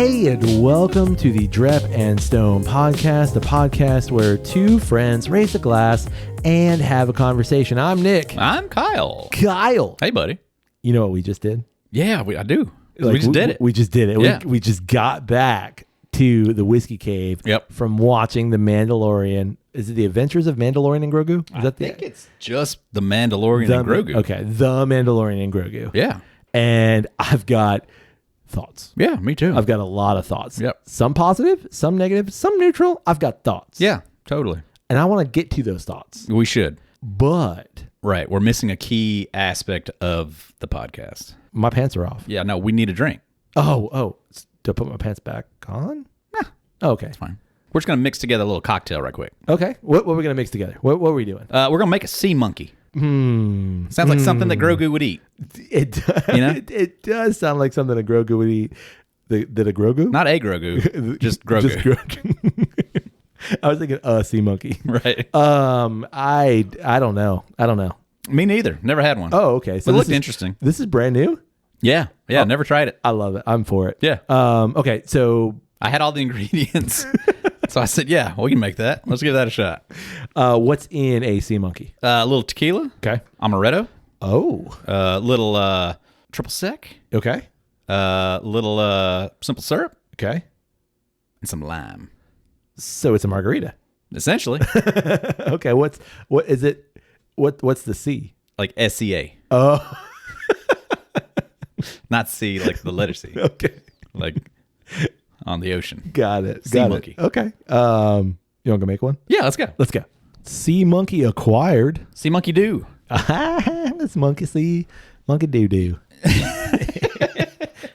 Hey, and welcome to the Drep and Stone podcast, the podcast where two friends raise a glass and have a conversation. I'm Nick. I'm Kyle. Kyle. Hey, buddy. You know what we just did? Yeah, I do. We just did it. We just did it. Yeah. We just got back to the Whiskey Cave from watching The Mandalorian. Is it The Adventures of Mandalorian and Grogu? I think it's just The Mandalorian and Grogu. Okay, The Mandalorian and Grogu. Yeah. And I've got thoughts. Yeah, me too. I've got a lot of thoughts. Yep. Some positive, some negative, some neutral. I've got thoughts. Yeah, totally. And I want to get to those thoughts. We should. But Right. We're missing a key aspect of the podcast. my pants are off. Yeah, no, we need a drink. Oh. Do I put my pants back on? Nah. Oh, okay. It's fine. We're just going to mix together a little cocktail right quick. Okay. What are we going to mix together? What are we doing? We're going to make a sea monkey. Sounds like something that Grogu would eat. It does, You know? it does sound like something a Grogu would eat. Did a Grogu? Not a Grogu, just Grogu. Just Grogu. I was thinking sea monkey. Right. I don't know. Me neither. Never had one. Oh, okay. So it looked interesting. This is brand new? Yeah. Never tried it. I love it. I'm for it. Yeah. Okay, so I had all the ingredients. So I said, yeah, we can make that. Let's give that a shot. what's in a sea monkey? A little tequila. Okay. Amaretto. Oh. Little triple sec. Okay. Little simple syrup. Okay. And some lime. So it's a margarita. Essentially. Okay. What is it? What's the C? Like SCA. Oh. Not C like the letter C. Okay. Like on the ocean. Got it. Sea monkey. Okay. You want to go make one? Yeah, let's go. Let's go. Sea monkey acquired. Sea monkey do. This monkey see monkey doo doo.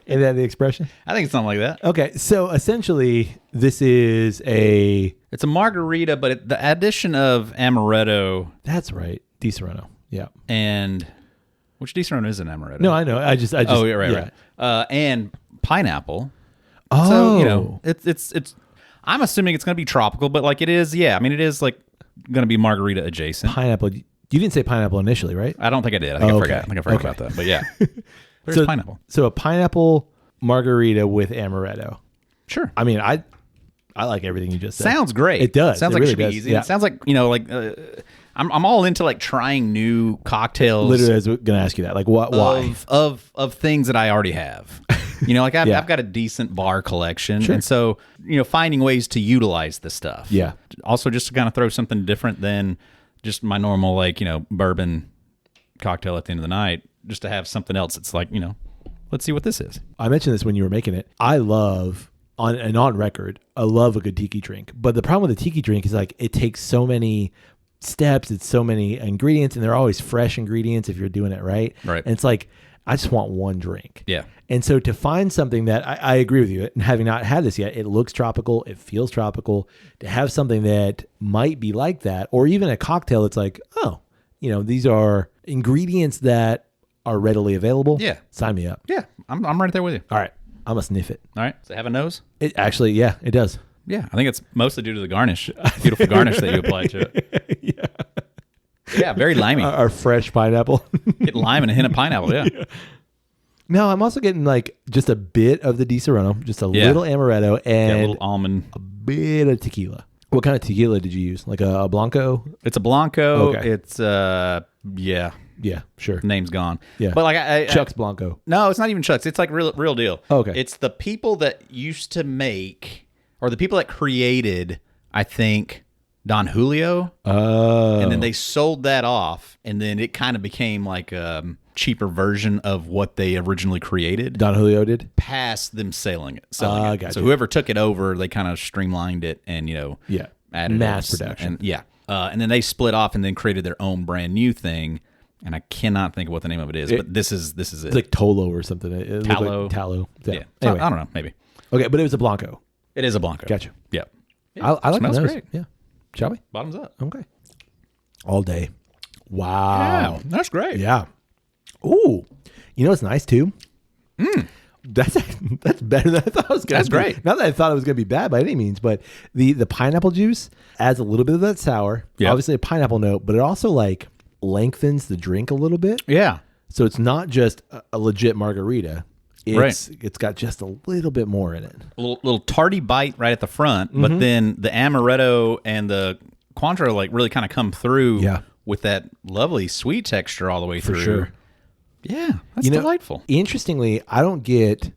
Is that the expression? I think it's something like that. Okay, so essentially, this is It's a margarita, but the addition of amaretto. That's right, Di Serrano. Yeah. And which Di Serrano is an amaretto? No, I know. I just. Oh, yeah, right. And pineapple. Oh, So it's. I'm assuming it's going to be tropical, but like it is. Yeah, I mean it is like going to be margarita adjacent. Pineapple. You didn't say pineapple initially, right? I don't think I did. I think I forgot. I think I forgot about that. But yeah, there's pineapple. So a pineapple margarita with amaretto. Sure. I mean, I like everything you just said. Sounds great. It does. Sounds It like really it should does. be easy. Yeah. It sounds like I'm all into like trying new cocktails. Literally, I was going to ask you that. Like, what? Why? Of things that I already have. Like I've got a decent bar collection, Sure. and so finding ways to utilize the stuff. Yeah. Also, just to kind of throw something different than just my normal bourbon cocktail at the end of the night, just to have something else. It's like let's see what this is. I mentioned this when you were making it. I love on record. I love a good tiki drink, but the problem with the tiki drink is like it takes so many steps. It's so many ingredients, and they're always fresh ingredients if you're doing it right. Right. And it's like I just want one drink. Yeah. And so to find something that I agree with you, and having not had this yet, it looks tropical, it feels tropical. To have something that might be like that, or even a cocktail, it's like, oh, these are ingredients that are readily available. Yeah. Sign me up. Yeah, I'm right there with you. All right. I'm going to sniff it. All right. Does it have a nose? It actually, yeah, it does. Yeah, I think it's mostly due to the garnish, beautiful garnish that you apply to it. Yeah, very limey. Our fresh pineapple. Get lime and a hint of pineapple. Yeah. No, I'm also getting like just a bit of the Di Serrano, just a little amaretto, and a little almond. a bit of tequila. What kind of tequila did you use? Like a Blanco? It's a Blanco. Okay. It's Yeah, sure. name's gone. Yeah. But like Chuck's Blanco. No, it's not even Chuck's. It's like real deal. Okay. It's the people that used to make, or the people that created, I think, Don Julio. Oh. And then they sold that off, and then it kind of became like a cheaper version of what they originally created. Don Julio did? Past them selling it. Gotcha. So whoever took it over, they kind of streamlined it and, Yeah. added Mass it. production. And then they split off and then created their own brand new thing. And I cannot think of what the name of it is, but this is it. It's like Tolo or something. It looked Tallow. like tallow. Yeah. Anyway. I don't know. Maybe. Okay, but it was a Blanco. It is a Blanco. Gotcha. Yeah. I like Smells those. great. Yeah. Shall we? Bottoms up. Okay. All day. Wow. Wow. That's great. Yeah. Ooh. What's nice too? That's better than I thought it was going to be. That's great. Not that I thought it was going to be bad by any means, but the pineapple juice adds a little bit of that sour. Yep. Obviously a pineapple note, but it also like lengthens the drink a little bit. Yeah. So it's not just a legit margarita. It's got just a little bit more in it. A little tarty bite right at the front, but then the amaretto and the Cointreau like really kind of come through with that lovely sweet texture all the way through. For sure. Yeah, that's delightful. Interestingly, I don't get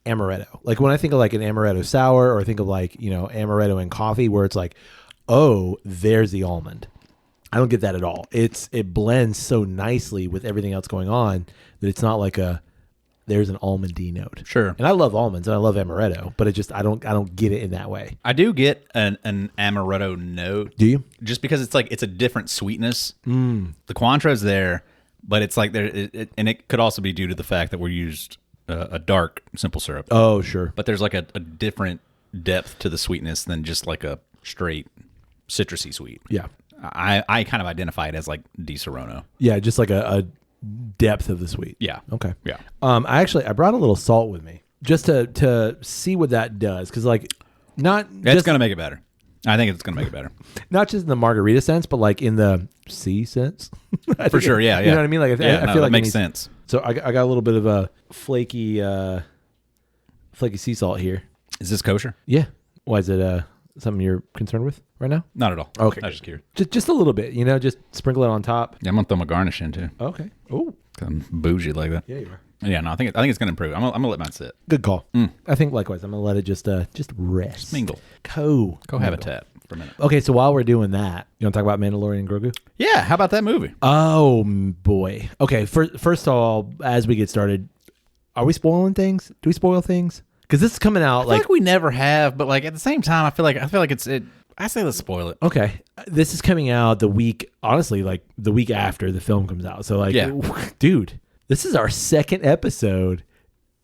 amaretto. Like when I think of like an amaretto sour, or I think of like, amaretto in coffee, where it's like, oh, there's the almond. I don't get that at all. It blends so nicely with everything else going on that it's not like there's an almondy note. Sure. And I love almonds and I love amaretto, but I don't get it in that way. I do get an amaretto note. Do you? Just because it's a different sweetness. The Cointreau's there, but it's like and it could also be due to the fact that we used a dark simple syrup. Oh, sure. But there's like a different depth to the sweetness than just like a straight citrusy sweet. Yeah. I kind of identify it as like Di Serono. Yeah, just like a depth of the sweet. Yeah. Okay. Yeah. I brought a little salt with me just to see what that does, because like it's gonna make it better. I think it's gonna make it better. Not just in the margarita sense, but like in the sea sense. For sure. Yeah. You know what I mean? Like I feel like it makes sense. So I got a little bit of a flaky sea salt here. Is this kosher? Yeah. Why is it something you're concerned with right now? Not at all. Okay. I was just curious. Just a little bit, just sprinkle it on top. Yeah, I'm gonna throw my garnish in too. Okay. Oh. I'm bougie like that. Yeah, you are. Yeah, no, I think it's gonna improve. I'm gonna let mine sit. Good call. I think likewise. I'm gonna let it just rest. Just mingle. Cohabitat for a minute. Okay, so while we're doing that, you want to talk about Mandalorian and Grogu? Yeah, how about that movie? Oh boy. Okay, first of all, as we get started, are we spoiling things? Do we spoil things? Because this is coming out I feel like we never have, but like at the same time, I feel like it's. I say let's spoil it. Okay, this is coming out the week. Honestly, like the week after the film comes out. So like, dude, this is our second episode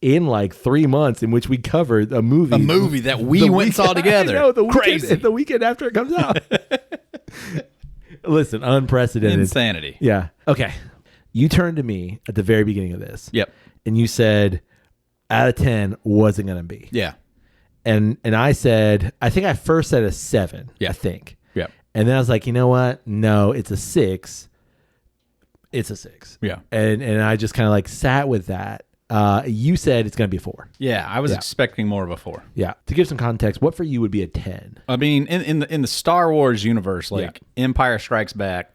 in like 3 months in which we covered a movie. A movie that we went and saw together. I know, Crazy. The weekend after it comes out. Listen, unprecedented. Insanity. Yeah. Okay. You turned to me at the very beginning of this. Yep. And you said, out of 10, wasn't going to be. Yeah. And I said, I think I first said a 7. Yeah. I think. Yeah. And then I was like, you know what? No, it's a 6. It's a 6. Yeah. And I just kind of like sat with that. You said it's going to be a 4. Yeah, I was expecting more of a 4. Yeah. To give some context, what for you would be a 10? I mean, in the Star Wars universe, like Empire Strikes Back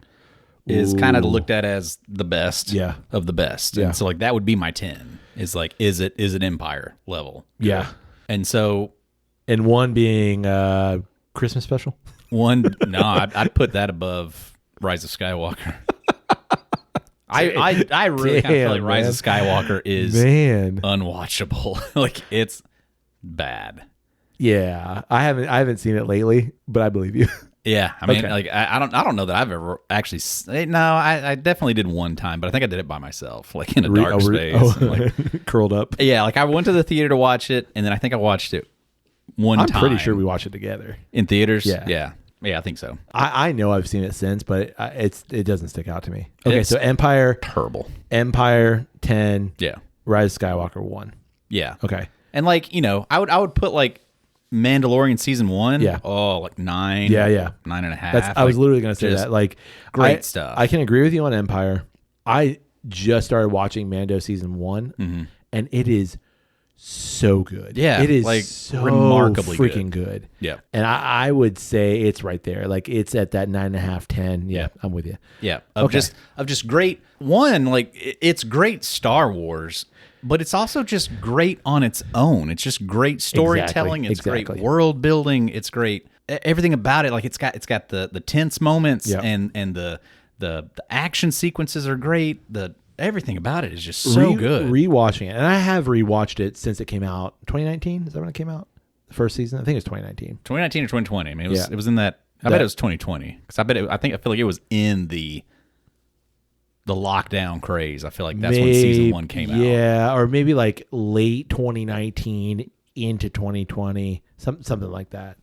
is kind of looked at as the best of the best. Yeah. And so like that would be my 10. Is like is it Empire level? Yeah. And so and 1 being Christmas special? 1 I'd put that above Rise of Skywalker. I really kind of feel like Rise of Skywalker is unwatchable. Like it's bad. Yeah, I haven't seen it lately, but I believe you. Yeah, I mean, like I don't know that I've ever actually. No, I definitely did one time, but I think I did it by myself, like in a dark space, like curled up. Yeah, like I went to the theater to watch it, and then I think I watched it one time. I'm pretty sure we watched it together in theaters. Yeah, I think so. I know I've seen it since, but it doesn't stick out to me. Okay, so Empire terrible. Empire 10. Yeah. Rise of Skywalker 1. Yeah. Okay. And like I would put like Mandalorian season 1. Yeah. Oh, like 9. Yeah. 9.5. I was literally going to say that. Like great stuff. I can agree with you on Empire. I just started watching Mando season 1, and it is so good. Yeah, it is like so remarkably freaking good. Yeah, and I would say it's right there. Like it's at that 9.5, 10. Yeah, I'm with you. Yeah, of just great. One, like it's great Star Wars, but it's also just great on its own. It's just great storytelling. Exactly. It's great world building. It's great everything about it. Like it's got the tense moments and the action sequences are great. Everything about it is just so good. Rewatching it, and I have rewatched it since it came out. 2019, is that when it came out? The first season, I think it was 2019. 2019 or 2020. I mean, it was in that. I bet it was 2020 because I feel like it was in the lockdown craze. I feel like that's when season 1 came out. Yeah, or maybe like late 2019 into 2020, something like that.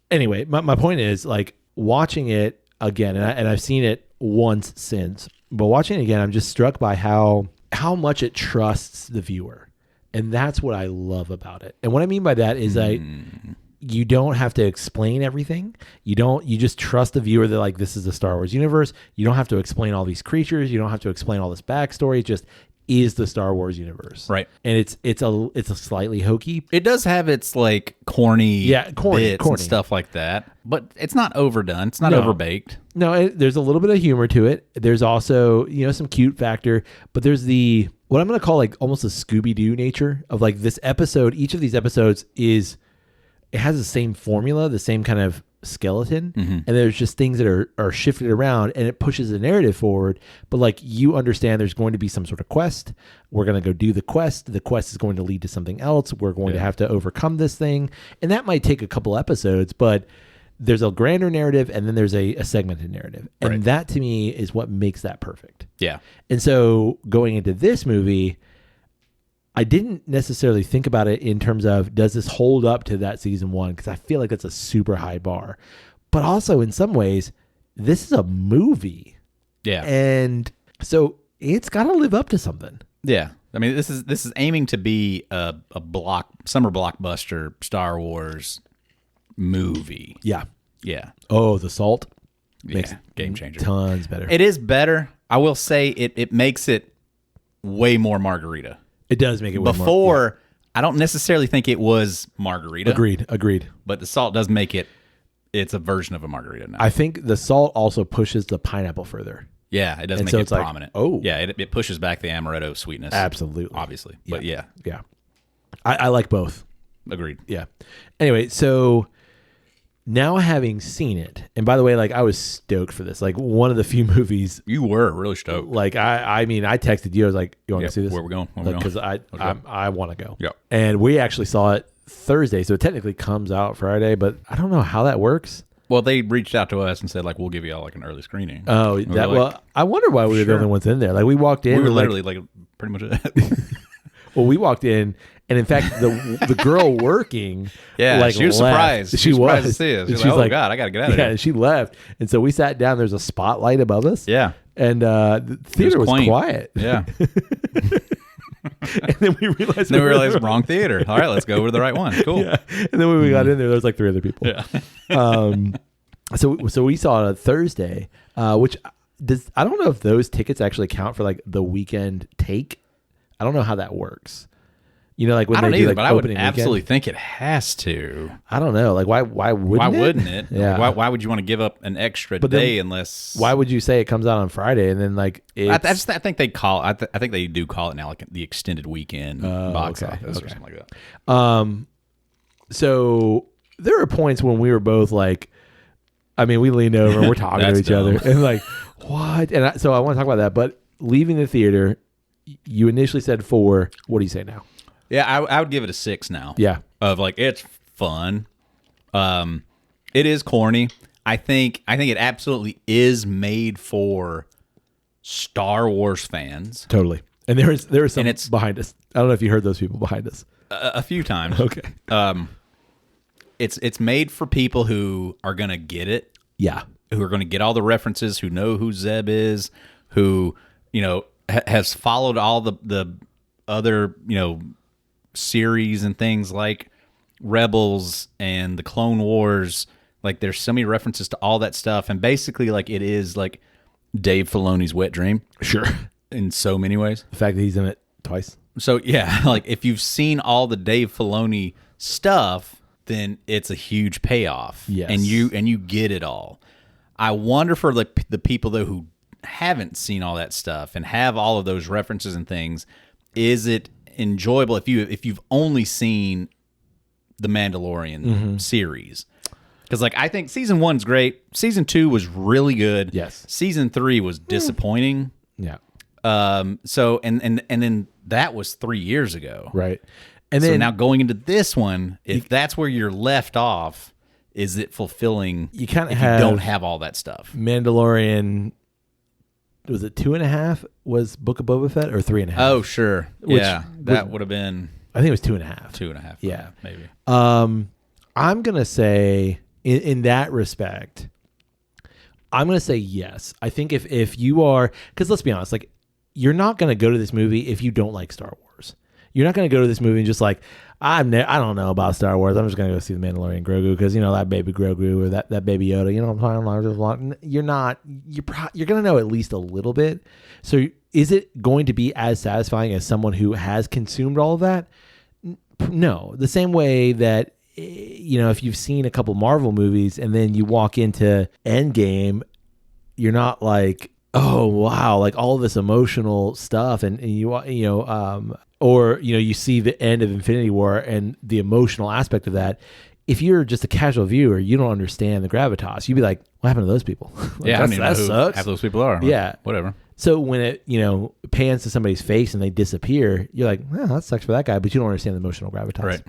Anyway, my point is like watching it again, and I've seen it once since. But watching it again, I'm just struck by how much it trusts the viewer. And that's what I love about it. And what I mean by that is you don't have to explain everything. You just trust the viewer that like this is the Star Wars universe. You don't have to explain all these creatures. You don't have to explain all this backstory. Just is the Star Wars universe. Right. And it's a slightly hokey. It does have its like corny, bits corny and stuff like that, but it's not overdone. It's not overbaked. No, there's a little bit of humor to it. There's also, some cute factor, but there's what I'm going to call like almost a Scooby-Doo nature of like this episode. Each of these episodes it has the same formula, the same kind of skeleton, and there's just things that are shifted around, and it pushes the narrative forward. But like, you understand there's going to be some sort of quest. We're going to go do the quest is going to lead to something else. We're going to have to overcome this thing, and that might take a couple episodes, but there's a grander narrative, and then there's a segmented narrative, and that to me is what makes that perfect. And so going into this movie, I didn't necessarily think about it in terms of, does this hold up to that season 1? Because I feel like that's a super high bar. But also in some ways, this is a movie. Yeah. And so it's got to live up to something. Yeah. I mean, this is aiming to be a summer blockbuster Star Wars movie. Yeah. Yeah. Oh, the salt makes game changer. Tons better. It is better. I will say it makes it way more margarita. It does make it way Before, more, I don't necessarily think it was margarita. Agreed. But the salt does make it's a version of a margarita now. I think the salt also pushes the pineapple further. Yeah, it does make it prominent. Yeah, it pushes back the amaretto sweetness. Absolutely. Obviously. But yeah. I like both. Agreed. Yeah. Anyway, so now having seen it, and by the way, like, I was stoked for this. Like, one of the few movies. You were really stoked. Like, I mean, I texted you. I was like, you want to see this? Where we going? Because I want to go. Yeah. And we actually saw it Thursday, so it technically comes out Friday, but I don't know how that works. Well, they reached out to us and said, like, we'll give you all like an early screening. Oh, well, I wonder why we were the only ones in there. Like, we walked in. We were literally like pretty much it. Well, we walked in, and in fact, the girl working, like, she was surprised. She was surprised to see us. She's like, oh God, I got to get out of here. Yeah, she left, and so we sat down. There's a spotlight above us. Yeah, and the theater was quiet. Yeah. And then we realized wrong theater. All right, let's go over to the right one. Cool. Yeah. And then when we got in there was like 3 other people. Yeah. So we saw it Thursday, which I don't know if those tickets actually count for like the weekend take. I don't know how that works. Like when I don't they either, do, like, but I would opening absolutely weekend. think it has to. I don't know. Like why wouldn't it? Yeah. Like, why would you want to give up an extra day unless? Why would you say it comes out on Friday and then like? I think they call. I think they do call it now like the extended weekend box office or something like that. So there are points when we were both like, I mean, we leaned over and we're talking to each other and like, what? And so I want to talk about that. But leaving the theater, you initially said 4. What do you say now? Yeah, I would give it a 6 now. Yeah. Of like, it's fun. It is corny. I think it absolutely is made for Star Wars fans. Totally. And there is some behind us. I don't know if you heard those people behind us. A few times. Okay. It's made for people who are going to get it. Yeah. Who are going to get all the references, who know who Zeb is, who, has followed all the other, series and things like Rebels and the Clone Wars. Like, there's so many references to all that stuff, and basically, like, it is like Dave Filoni's wet dream. Sure. In so many ways. The fact that he's in it twice. So yeah, like, if you've seen all the Dave Filoni stuff, then it's a huge payoff. Yes. And you get it all. I wonder for the people though who haven't seen all that stuff and have all of those references and things, is it enjoyable if you've only seen the Mandalorian series? Because like, I think season 1's great. Season 2 was really good. Yes. Season 3 was disappointing. Yeah. So and then that was 3 years ago. Right. And so then now going into this one, if that's where you're left off, is it fulfilling? You kind of if you don't have all that stuff. Mandalorian. Was it 2.5? Was Book of Boba Fett or 3.5? Oh, sure. That would have been. I think it was 2.5. 2.5. Yeah, maybe. I'm gonna say in that respect, I'm gonna say yes. I think if you are, because let's be honest, like, you're not gonna go to this movie if you don't like Star Wars. You're not going to go to this movie and just like, I don't know about Star Wars. I'm just going to go see the Mandalorian Grogu because, that baby Grogu or that baby Yoda, you know what I'm talking about? You're not, you're going to know at least a little bit. So is it going to be as satisfying as someone who has consumed all of that? No. The same way that, if you've seen a couple Marvel movies and then you walk into Endgame, you're not like, oh, wow, like all this emotional stuff. And you see the end of Infinity War and the emotional aspect of that. If you're just a casual viewer, you don't understand the gravitas. You'd be like, what happened to those people? Like, I don't even know who sucks. half those people are. Yeah. Whatever. So when it, pans to somebody's face and they disappear, you're like, that sucks for that guy, but you don't understand the emotional gravitas. Right.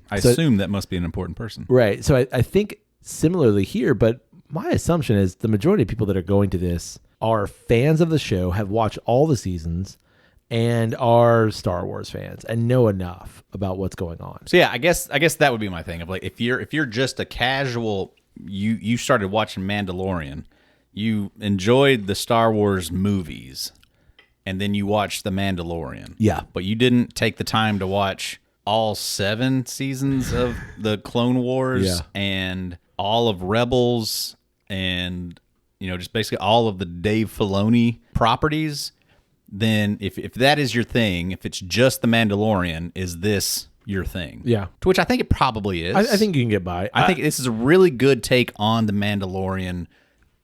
I assume that must be an important person. Right. So I think similarly here, but my assumption is the majority of people that are going to this are fans of the show, have watched all the seasons, and are Star Wars fans and know enough about what's going on. So yeah, I guess that would be my thing of like if you're just a casual, you started watching Mandalorian, you enjoyed the Star Wars movies, and then you watched The Mandalorian. Yeah. But you didn't take the time to watch all 7 seasons of the Clone Wars and all of Rebels and just basically all of the Dave Filoni properties. Then if that is your thing, if it's just The Mandalorian, is this your thing? Yeah. To which I think it probably is. I think you can get by. I think this is a really good take on The Mandalorian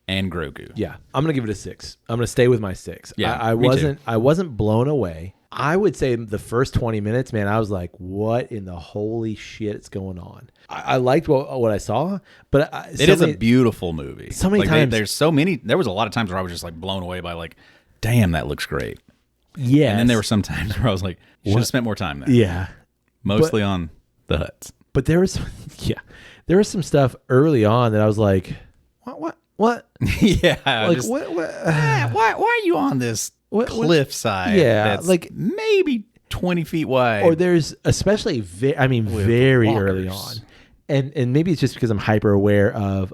and Grogu. Yeah. I'm going to give it a 6. I'm going to stay with my 6. Yeah, I wasn't blown away. I would say the first 20 minutes, man, I was like, what in the holy shit is going on? I liked what I saw, but it is a beautiful movie. So many times. There was a lot of times where I was just like blown away by like, damn, that looks great. Yeah. And then there were some times where I was like, should have spent more time there. Yeah. Mostly on the huts. But there was some stuff early on that I was like, what? Yeah. Like, just, what? Why are you on this cliffside? Yeah. That's like maybe 20 feet wide. Or there's especially, very early on. And maybe it's just because I'm hyper aware of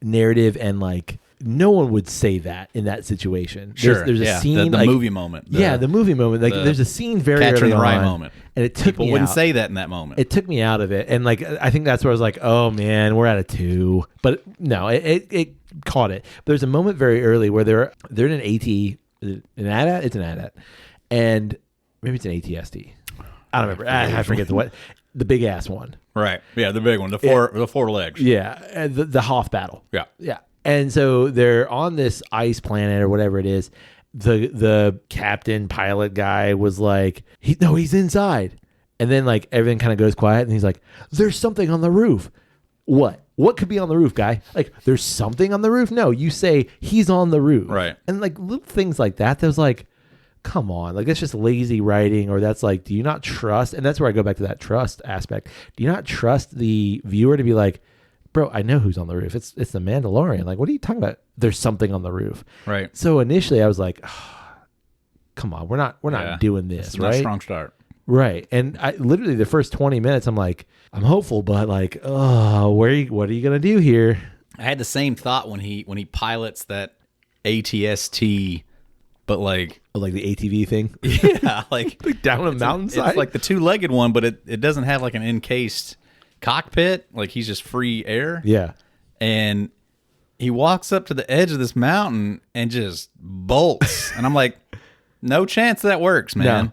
narrative and like, no one would say that in that situation. Sure. There's a scene. The movie moment. The movie moment. Like there's a scene very early on. Rye moment. And it took People me wouldn't out. say that in that moment. It took me out of it. And like, I think that's where I was like, oh man, we're at a 2. But no, it caught it. But there's a moment very early where they're in an AT, an AT-AT? It's an AT-AT. And maybe it's an ATSD. I don't remember. I forget the big ass one. Right. Yeah, the big one. The four legs. Yeah. And the Hoth battle. Yeah. Yeah. And so they're on this ice planet or whatever it is. The captain pilot guy was like, he's inside. And then like everything kind of goes quiet and he's like, there's something on the roof. What could be on the roof, guy? Like, there's something on the roof? No, you say he's on the roof. Right. And like little things like that was like, come on, like that's just lazy writing, or that's like, do you not trust? And that's where I go back to that trust aspect. Do you not trust the viewer to be like, bro, I know who's on the roof. It's the Mandalorian. Like, what are you talking about? There's something on the roof. Right. So initially I was like, come on, we're not doing this, it's right? Not a strong start. Right. And I literally the first 20 minutes, I'm like, I'm hopeful, but like, what are you going to do here? I had the same thought when he pilots that ATST, but like the ATV thing. Yeah, like down a mountainside. It's like the 2-legged one, but it doesn't have like an encased cockpit. Like he's just free air. Yeah. And he walks up to the edge of this mountain and just bolts. And I'm like, no chance that works, man. No.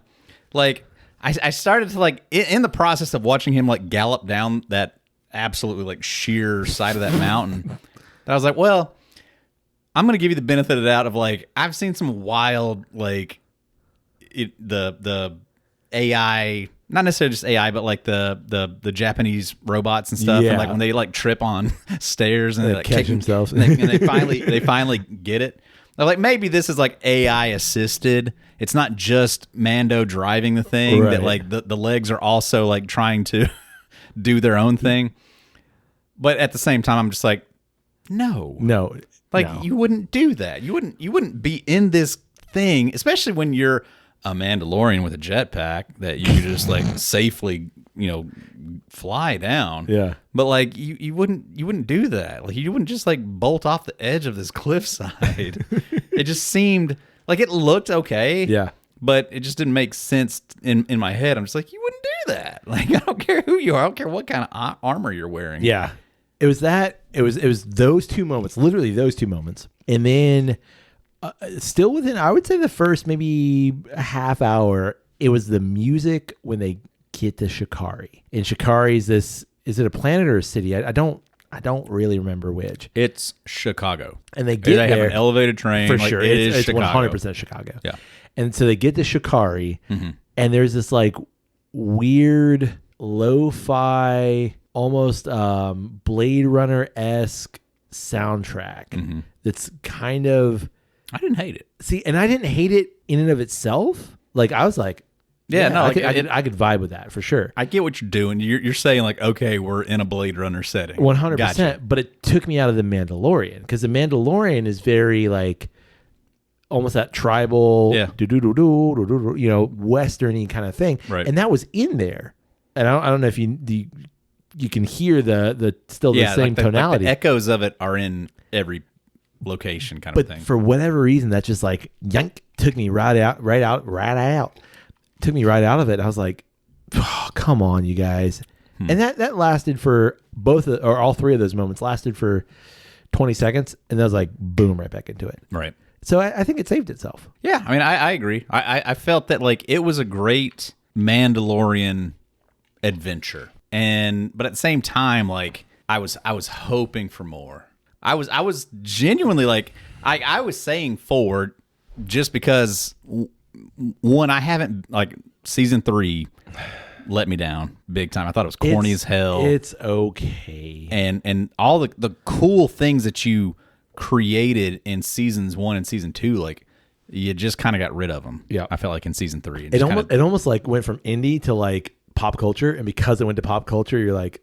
Like I started to like in the process of watching him like gallop down that absolutely like sheer side of that mountain. I was like, well, I'm going to give you the benefit of the doubt of like, I've seen some wild, like the AI, not necessarily just AI, but like the Japanese robots and stuff. Yeah. And like when they like trip on stairs and they like catch themselves. and they finally get it. They're like, maybe this is like AI assisted. It's not just Mando driving the thing, right. That like the legs are also like trying to do their own thing. But at the same time, I'm just like, no. Like you wouldn't do that. You wouldn't be in this thing, especially when you're a Mandalorian with a jetpack that you could just like safely, fly down. Yeah. But like you wouldn't do that. Like you wouldn't just like bolt off the edge of this cliffside. It just seemed like it looked okay. Yeah. but it just didn't make sense in my head. I'm just like, you wouldn't do that. Like, I don't care who you are. I don't care what kind of armor you're wearing. Yeah. It was that. It was those two moments, literally those two moments. And then still within, I would say the first maybe a half hour, it was the music when they get to Shikari. And Shikari is this, is it a planet or a city? I don't really remember which. It's Chicago. And they get there. They have an elevated train. For like, sure. It's Chicago. 100% Chicago. Yeah. And so they get to Shikari, and there's this like weird lo-fi, almost Blade Runner-esque soundtrack that's kind of... I didn't hate it. See, and I didn't hate it in and of itself. Like, I was like... I could vibe with that for sure. I get what you're doing. You're saying like, okay, we're in a Blade Runner setting. 100%. Gotcha. But it took me out of the Mandalorian, because the Mandalorian is very like almost that tribal, Westerny kind of thing. Right. And that was in there. And I don't know if you can hear the still the same tonality. Like the echoes of it are in every location kind of thing. But for whatever reason, that just like yank took me right out. Took me right out of it. I was like, oh, come on, you guys. And that lasted for all three of those moments lasted for 20 seconds. And then I was like, boom, right back into it. Right. So I think it saved itself. Yeah. I mean, I agree. I felt that like it was a great Mandalorian adventure. But at the same time, like I was hoping for more. I was genuinely like, I was saying forward just because one, I haven't, like, season 3 let me down big time. I thought it was corny as hell. It's okay. And all the cool things that you created in seasons 1 and season 2, like, you just kind of got rid of them. Yeah. I felt like in season 3. It almost like went from indie to like pop culture. And because it went to pop culture, you're like...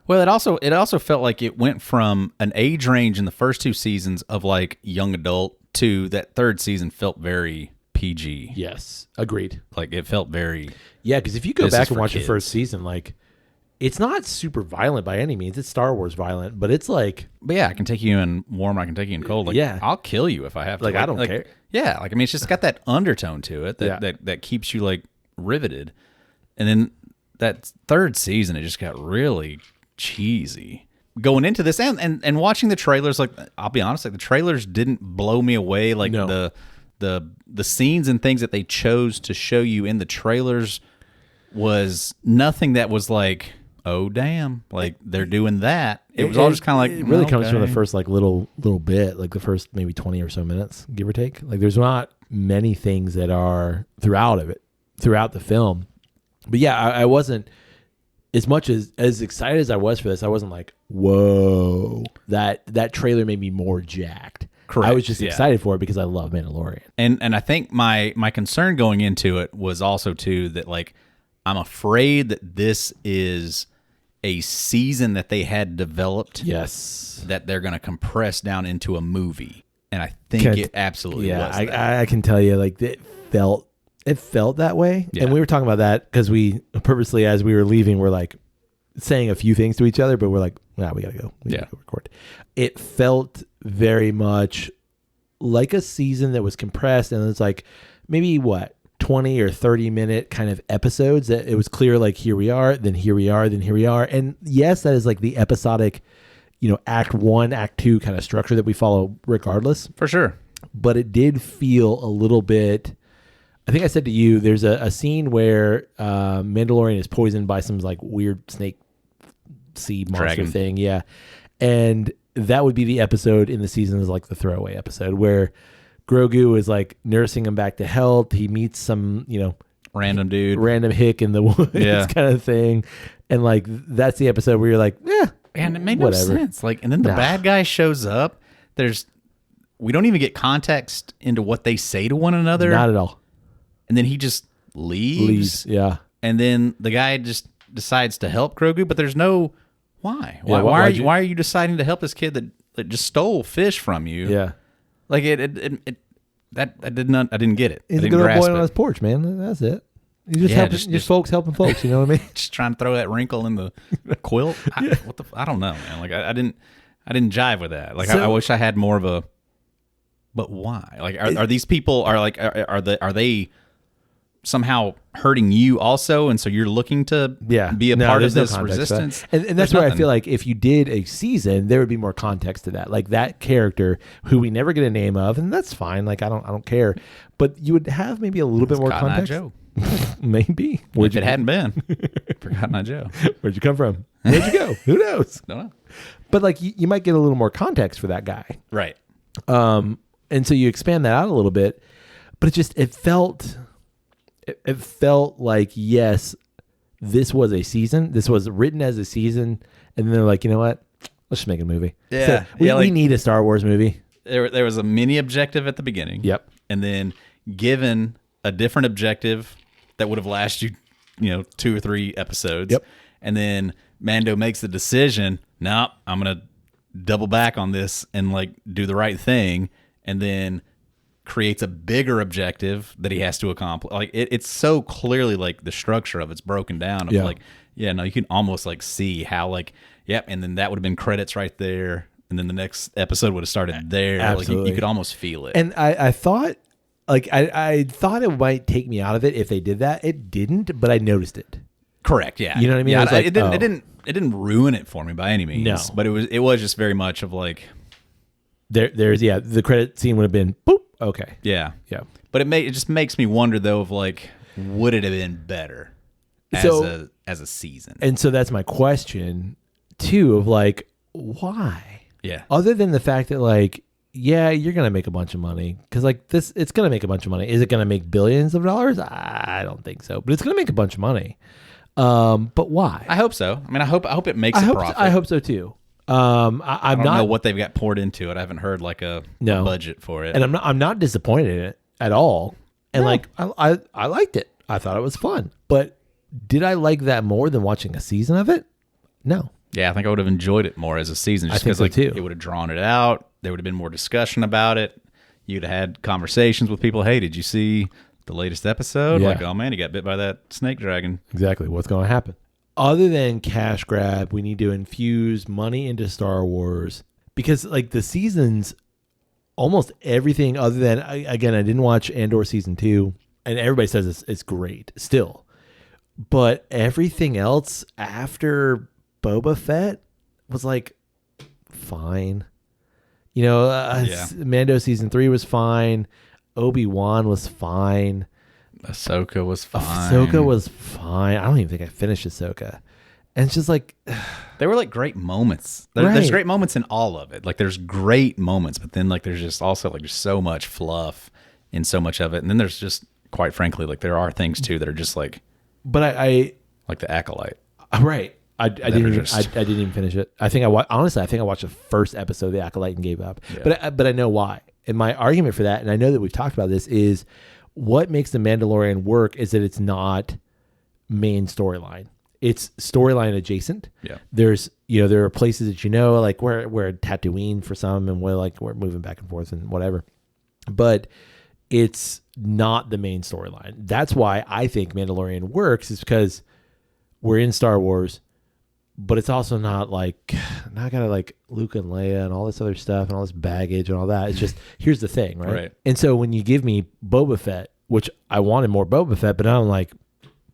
Well, it also felt like it went from an age range in the first 2 seasons of like young adult to that third season felt very... PG. Yes, agreed. Like it felt very... Yeah, because if you go back and watch kids. the first season, like it's not super violent by any means. It's Star Wars violent, but it's like... But yeah, I can take you in warm, I can take you in cold. Like, yeah. I'll kill you if I have to. Like I don't care. Yeah, like I mean, it's just got that undertone to it that keeps you like riveted. And then that third season, it just got really cheesy. Going into this and watching the trailers, like I'll be honest, like the trailers didn't blow me away. Like the scenes and things that they chose to show you in the trailers was nothing that was like, oh damn, like they're doing that. It was all just kind of like, it really comes from the first like little bit, like the first maybe 20 or so minutes, give or take. Like there's not many things that are throughout the film. But yeah, I wasn't as much as excited as I was for this. I wasn't like, whoa, that trailer made me more jacked. Correct. I was just excited for it because I love Mandalorian. And I think my concern going into it was also too that like I'm afraid that this is a season that they had developed. Yes. That they're going to compress down into a movie. And I think it absolutely was. I can tell you, like it felt that way. Yeah. And we were talking about that because we purposely, as we were leaving, we're like saying a few things to each other, but we're like, nah, we gotta go. We gotta go record. It felt very much like a season that was compressed, and it's like maybe 20 or 30 minute kind of episodes that it was clear like here we are, then here we are, then here we are. And yes, that is like the episodic, act 1, act 2 kind of structure that we follow regardless. For sure. But it did feel a little bit, I think I said to you, there's a scene where Mandalorian is poisoned by some like weird snake sea monster Dragon thing. Yeah. And that would be the episode in the season is like the throwaway episode where Grogu is like nursing him back to health. He meets some, random dude, random hick in the woods kind of thing. And like, that's the episode where you're like, yeah. And it made no sense. Like, and then the bad guy shows up. We don't even get context into what they say to one another. Not at all. And then he just leaves. Yeah. And then the guy just decides to help Grogu, but there's no why. Why are you deciding to help this kid that just stole fish from you? Yeah. Like I didn't get it. He's a good old boy on his porch, man. That's it. You just folks helping folks. You know what I mean? Just trying to throw that wrinkle in the quilt. I don't know, man. Like I didn't jive with that. Like I wish I had more of a. But why? Like are these people are they somehow hurting you also, and so you're looking to be a part of this resistance. And that's where I feel like if you did a season, there would be more context to that. Like that character who we never get a name of, and that's fine. Like I don't care, but you would have maybe a little bit more Cotton Eye context. Joe. Maybe. If it hadn't been for Cotton Eye Joe, where'd you come from? Where'd you go? Who knows? Don't know. But like you might get a little more context for that guy, right? And so you expand that out a little bit, but it felt like, yes, this was a season. This was written as a season. And then they're like, you know what? Let's just make a movie. Yeah. So we need a Star Wars movie. There was a mini objective at the beginning. Yep. And then given a different objective that would have lasted you, 2 or 3 episodes. Yep. And then Mando makes the decision, no, I'm going to double back on this and like do the right thing. And then creates a bigger objective that he has to accomplish. Like it's so clearly like the structure of it's broken down. Of like, you can almost like see how like, yep. And then that would have been credits right there. And then the next episode would have started there. Absolutely. Like you could almost feel it. And I thought like, I thought it might take me out of it if they did that. It didn't, but I noticed it. Correct. Yeah. You know what I mean? Yeah, I was like, it didn't ruin it for me by any means. No. But it was just very much of like, there's the credit scene would have been boop. Okay. Yeah. Yeah. But it just makes me wonder though of like, would it have been better as a season? And so that's my question too of like, why? Yeah. Other than the fact that like, yeah, you're going to make a bunch of money because like it's going to make a bunch of money. Is it going to make billions of dollars? I don't think so, but it's going to make a bunch of money. But why? I hope so. I mean, I hope it makes a profit. I hope so too. I don't know what they've got poured into it. I haven't heard like a budget for it, and I'm not disappointed in it at all. And like I liked it. I thought it was fun. But did I like that more than watching a season of it? No. Yeah, I think I would have enjoyed it more as a season, just because like it would have drawn it out. There would have been more discussion about it. You'd have had conversations with people. Hey, did you see the latest episode? Yeah. Like, oh man, he got bit by that snake dragon. Exactly. What's going to happen? Other than cash grab, we need to infuse money into Star Wars because like the seasons, almost everything other than, again, I didn't watch Andor season 2 and everybody says it's great still, but everything else after Boba Fett was like fine. Mando season 3 was fine. Obi-Wan was fine. Ahsoka was fine. I don't even think I finished Ahsoka. And it's just like... They were like great moments. There's great moments in all of it. Like there's great moments, but then like there's just also like there's so much fluff in so much of it. And then there's just, quite frankly, like there are things too that are just like... But I like the Acolyte. Right. I didn't even finish it. I think I watched the first episode of The Acolyte and gave up. Yeah. But I know why. And my argument for that, and I know that we've talked about this, is what makes The Mandalorian work is that it's not main storyline. It's storyline adjacent. Yeah. There's there are places that like we're Tatooine for some, and we're moving back and forth and whatever. But it's not the main storyline. That's why I think Mandalorian works, is because we're in Star Wars. But it's also not got like Luke and Leia and all this other stuff and all this baggage and all that. It's just, here's the thing, right? And so when you give me Boba Fett, which I wanted more Boba Fett, but I'm like,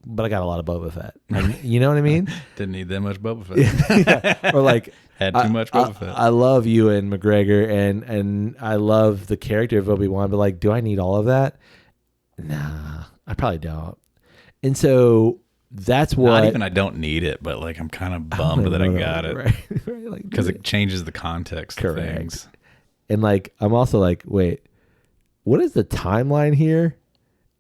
but I got a lot of Boba Fett. And, you know what I mean? Didn't need that much Boba Fett. Yeah. Or like, had too much Boba Fett. I love Ewan McGregor and I love the character of Obi-Wan, but like, do I need all of that? Nah, I probably don't. And so... That's what. Not even I don't need it, but like I'm kind of bummed that I got it, right? Because it changes the context of things. And like I'm also like, wait, what is the timeline here?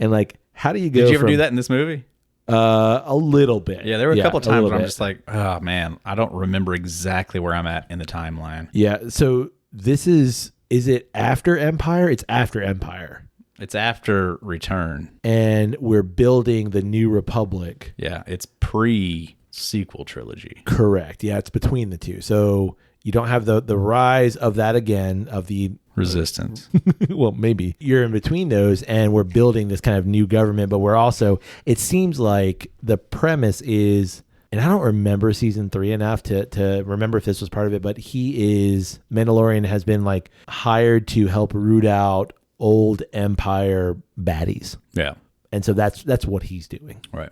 And like, how do you go? Did you ever do that in this movie? A little bit. Yeah, there were a couple times where I'm just like, oh man, I don't remember exactly where I'm at in the timeline. Yeah. So this is it after Empire? It's after Empire. It's after Return. And we're building the New Republic. Yeah, it's pre-sequel trilogy. Correct. Yeah, it's between the two. So you don't have the rise of that again, of the... Resistance. Well, maybe. You're in between those, and we're building this kind of new government, but we're also... It seems like the premise is... And I don't remember season 3 enough to remember if this was part of it, but Mandalorian has been like hired to help root out old Empire baddies. Yeah. And so that's what he's doing. Right.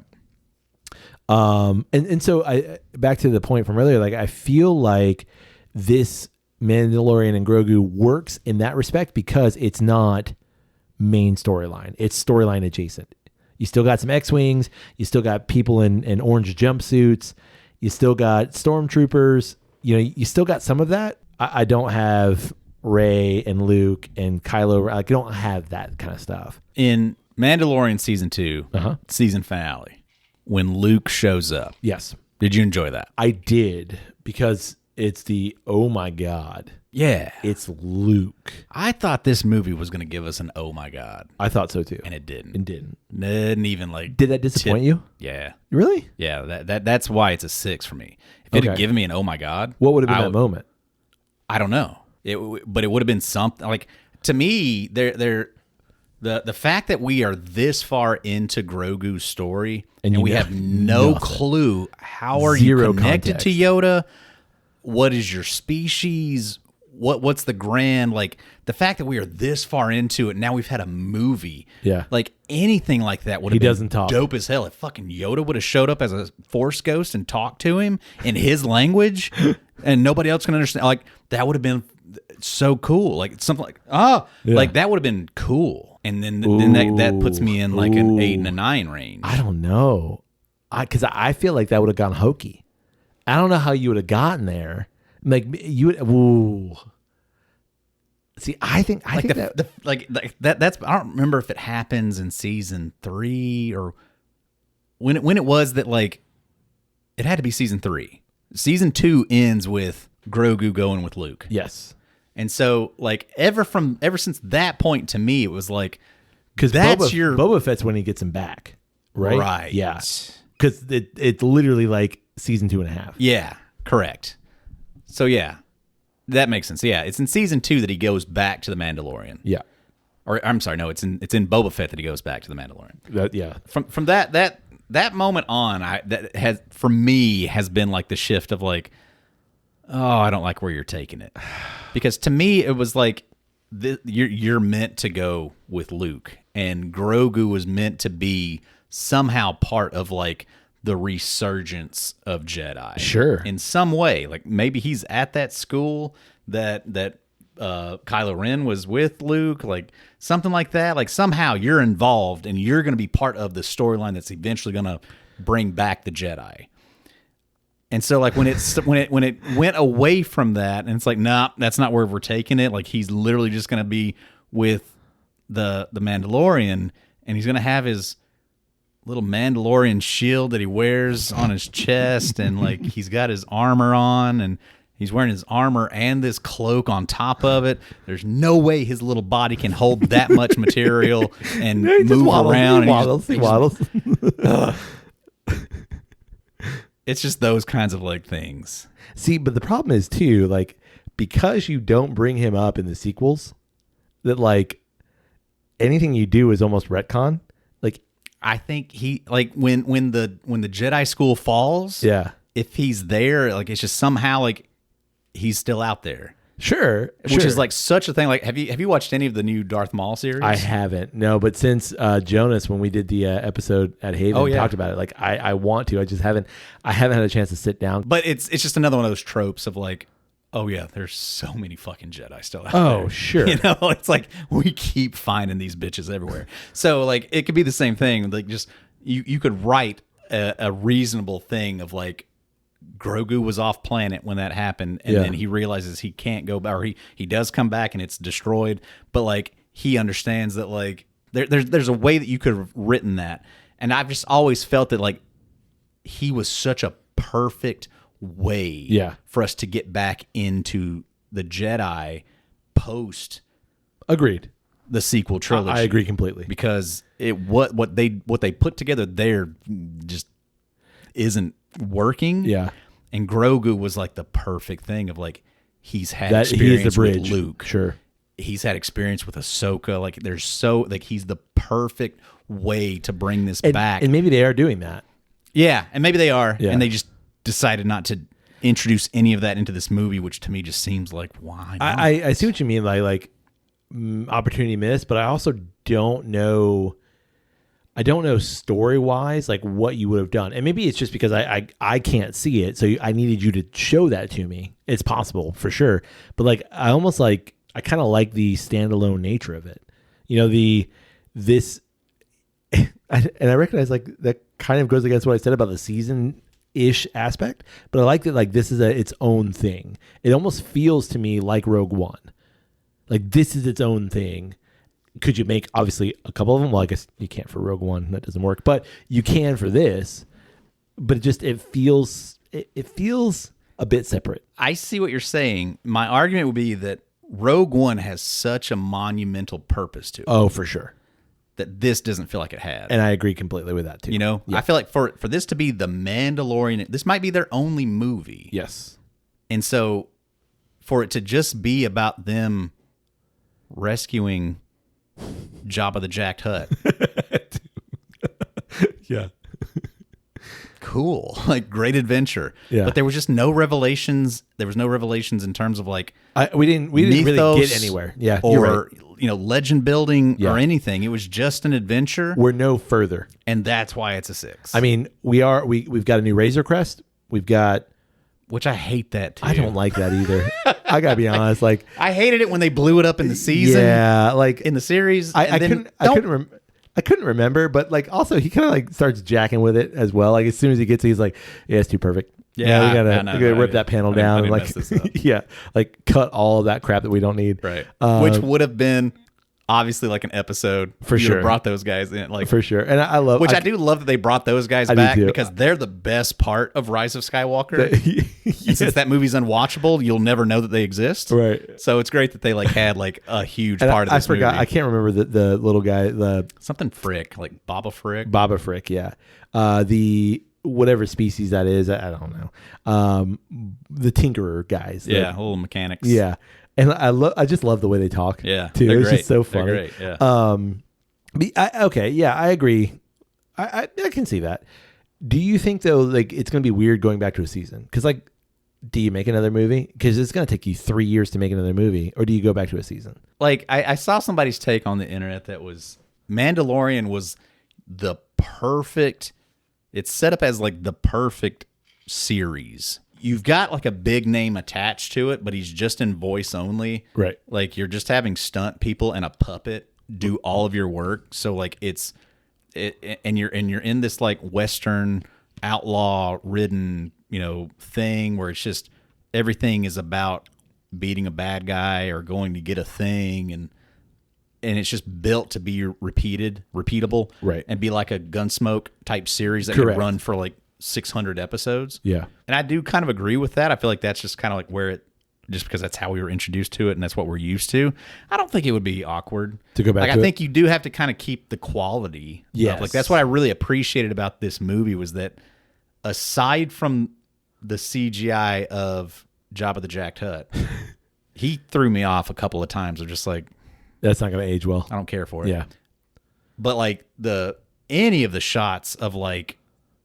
And so I back to the point from earlier, like I feel like this Mandalorian and Grogu works in that respect because it's not main storyline. It's storyline adjacent. You still got some X-Wings. You still got people in orange jumpsuits. You still got stormtroopers. You know, you still got some of that. I don't have Rey and Luke and Kylo. Like, I don't have that kind of stuff. In Mandalorian season 2, season finale, when Luke shows up. Yes. Did you enjoy that? I did, because it's the, oh my God. Yeah. It's Luke. I thought this movie was going to give us an oh my God. I thought so too. And it didn't. It didn't. Didn't even like. Did that disappoint you? Yeah. Really? Yeah. That's why it's a 6 for me. If it had given me an oh my God. What would have been that moment? I don't know. But it would have been something like, to me, the fact that we are this far into Grogu's story and we have no clue, how are you connected to Yoda? What is your species? What's the grand, like, the fact that we are this far into it, now we've had a movie. Yeah. Like, anything like that would have been talk. Dope as hell. If fucking Yoda would have showed up as a Force ghost and talked to him in his language and nobody else can understand, like, that would have been so cool. Like, something like, like, that would have been cool. And then that puts me in like an 8 and a 9 range. I don't know. Because I feel like that would have gone hokey. I don't know how you would have gotten there. Like, you would, ooh. See, I think that's, I don't remember if it happens in season 3 or when it was that, like, it had to be season 3. Season 2 ends with Grogu going with Luke. Yes. And so, like, ever since that point, to me, it was like, because Boba Fett's when he gets him back, right? Right. Yeah. Because it's literally like season 2.5. Yeah. Correct. So yeah, that makes sense. Yeah, it's in season 2 that he goes back to the Mandalorian. Yeah. Or I'm sorry, no, it's in Boba Fett that he goes back to the Mandalorian. Yeah. From that moment on, that has, for me, has been like the shift of like, oh, I don't like where you're taking it. Because to me, it was like, you're meant to go with Luke, and Grogu was meant to be somehow part of like the resurgence of Jedi. Sure. In some way. Like, maybe he's at that school that Kylo Ren was with Luke, like something like that. Like, somehow you're involved and you're going to be part of the storyline that's eventually going to bring back the Jedi. And so, like, when it went away from that, and it's like, nah, that's not where we're taking it. Like, he's literally just going to be with the Mandalorian, and he's going to have his little Mandalorian shield that he wears on his chest, and like he's got his armor on, and he's wearing his armor and this cloak on top of it. There's no way his little body can hold that much material and move around. He waddles. It's just those kinds of like things. See, but the problem is too, like, because you don't bring him up in the sequels, that like anything you do is almost retcon. Like, I think he, like, when the Jedi school falls, yeah, if he's there, like, it's just somehow like he's still out there. Sure. Which is like such a thing. Like, have you watched any of the new Darth Maul series? I haven't. No, but since Jonas, when we did the episode at Haven, talked about it, like I want to. I just haven't. I haven't had a chance to sit down. But it's just another one of those tropes of like, oh yeah, there's so many fucking Jedi still out there. Oh sure. You know, it's like we keep finding these bitches everywhere. So like it could be the same thing. Like, just you could write a reasonable thing of like, Grogu was off planet when that happened, and then he realizes he can't go back, or he does come back and it's destroyed, but like he understands that like there's a way that you could have written that. And I've just always felt that like he was such a perfect way for us to get back into the Jedi post agreed the sequel trilogy. I agree completely, because what they put together there just isn't working. Yeah. And Grogu was like the perfect thing of like, he's had experience with Luke. Sure. He's had experience with Ahsoka. Like, there's so, like, he's the perfect way to bring this back. And maybe they are doing that. Yeah. And maybe they are. Yeah. And they just decided not to introduce any of that into this movie, which to me just seems like, why not? I see what you mean by like opportunity missed, but I also don't know. I don't know story wise like what you would have done, and maybe it's just because I can't see it, so I needed you to show that to me. It's possible for sure, but like I kind of like the standalone nature of it. You know, this, and I recognize like that kind of goes against what I said about the season-ish aspect, but I like that like this is its own thing. It almost feels to me like Rogue One. Like this is its own thing. Could you make obviously a couple of them? Well, I guess you can't for Rogue One. That doesn't work, but you can for this. But it feels a bit separate. I see what you're saying. My argument would be that Rogue One has such a monumental purpose to it. Oh, for sure. That this doesn't feel like it had. And I agree completely with that too. You know, I feel like for this to be the Mandalorian, this might be their only movie. Yes. And so for it to just be about them rescuing Jabba the Jacked Hut. Yeah. Cool. Like great adventure. Yeah. But there was just no revelations. There was no revelations in terms of like we didn't really get anywhere. Yeah. Or legend building or anything. It was just an adventure. We're no further. And that's why it's a 6. I mean, we've got a new Razor Crest. We've got, which I hate that too. I don't like that either. I gotta be honest. Like I hated it when they blew it up in the season. Yeah, like in the series. I couldn't remember, but like also he kind of like starts jacking with it as well. Like as soon as he gets it, he's like, yeah, it's too perfect. Yeah, we gotta rip that panel down and like yeah, like cut all of that crap that we don't need. Right. Which would have been obviously like an episode for sure. Brought those guys in, like for sure. And I love, I do love that they brought those guys back because they're the best part of Rise of Skywalker. Yes. And since that movie's unwatchable, you'll never know that they exist. Right. So it's great that they like had like a huge part of this movie. I can't remember the little guy, something Frick, like Boba Frick. Boba Frick, yeah. The whatever species that is, I don't know. The Tinkerer guys. Yeah, little mechanics. Yeah. And I just love the way they talk. Yeah, too. It's just so funny. They're great, yeah. Okay, yeah, I agree. I can see that. Do you think though, like it's going to be weird going back to a season? Because like, do you make another movie? Because it's going to take you 3 years to make another movie, or do you go back to a season? Like I saw somebody's take on the internet that was Mandalorian was the perfect. It's set up as like the perfect series. You've got like a big name attached to it, but he's just in voice only. Right. Like you're just having stunt people and a puppet do all of your work. So like and you're in this like Western outlaw ridden, thing where it's just everything is about beating a bad guy or going to get a thing and it's just built to be repeatable. Right. And be like a Gunsmoke type series that Correct. could run for like 600 episodes. Yeah. And I do kind of agree with that. I feel like that's just kind of like where just because that's how we were introduced to it and that's what we're used to. I don't think it would be awkward to go back like to I think you do have to kind of keep the quality. Yes. Like that's what I really appreciated about this movie was that aside from the CGI of Jabba the Jacked Hut, he threw me off a couple of times of just like that's not going to age well. I don't care for it. Yeah. But like any of the shots of like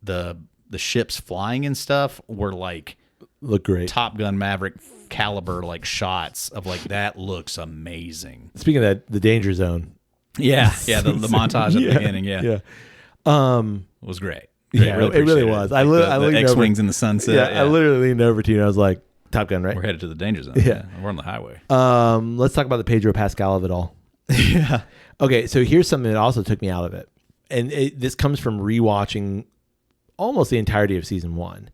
the ships flying and stuff were like look great. Top Gun Maverick caliber like shots of like that looks amazing. Speaking of that, the danger zone. Yeah. Yeah. The montage at the beginning. Yeah. Yeah. Was great. Yeah, it really was. I the X-wings in the sunset. Yeah, I literally leaned over to you and I was like, Top Gun, right? We're headed to the danger zone. Yeah. We're on the highway. Let's talk about the Pedro Pascal of it all. Yeah. Okay, so here's something that also took me out of it. And this comes from rewatching almost the entirety of season 1.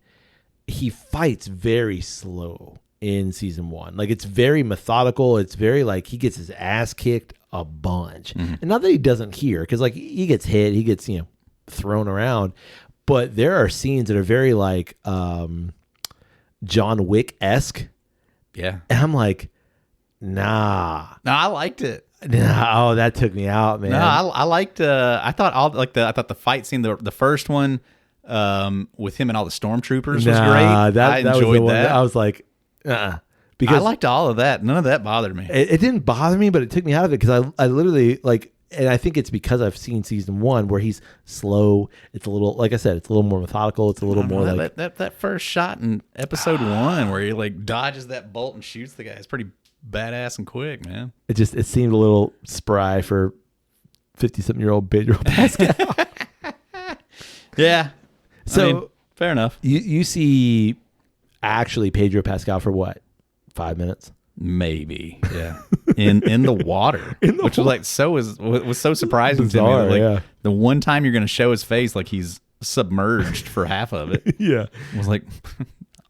He fights very slow in season 1. Like it's very methodical. It's very like he gets his ass kicked a bunch. Mm-hmm. And not that he doesn't hear, because like he gets hit, he gets, thrown around. But there are scenes that are very like John Wick-esque. Yeah. And I'm like, nah. No, I liked it. Nah, that took me out, man. No, I liked I thought the fight scene, the first one with him and all the stormtroopers was great. I enjoyed that. I was like, because I liked all of that. None of that bothered me. It didn't bother me, but it took me out of it because I literally like, and I think it's because I've seen season 1 where he's slow. It's a little, like I said, it's a little more methodical. It's a little more like that first shot in episode 1 where he like dodges that bolt and shoots the guy. It's pretty badass and quick, man. It seemed a little spry for 50-something-year-old Pedro Pascal. Yeah. So I mean, fair enough. you see actually Pedro Pascal for what? 5 minutes? Maybe. Yeah. In the water. Which was like was so surprising Bizarre, to me. Like yeah. the one time you're gonna show his face, like he's submerged for half of it. Yeah. I was like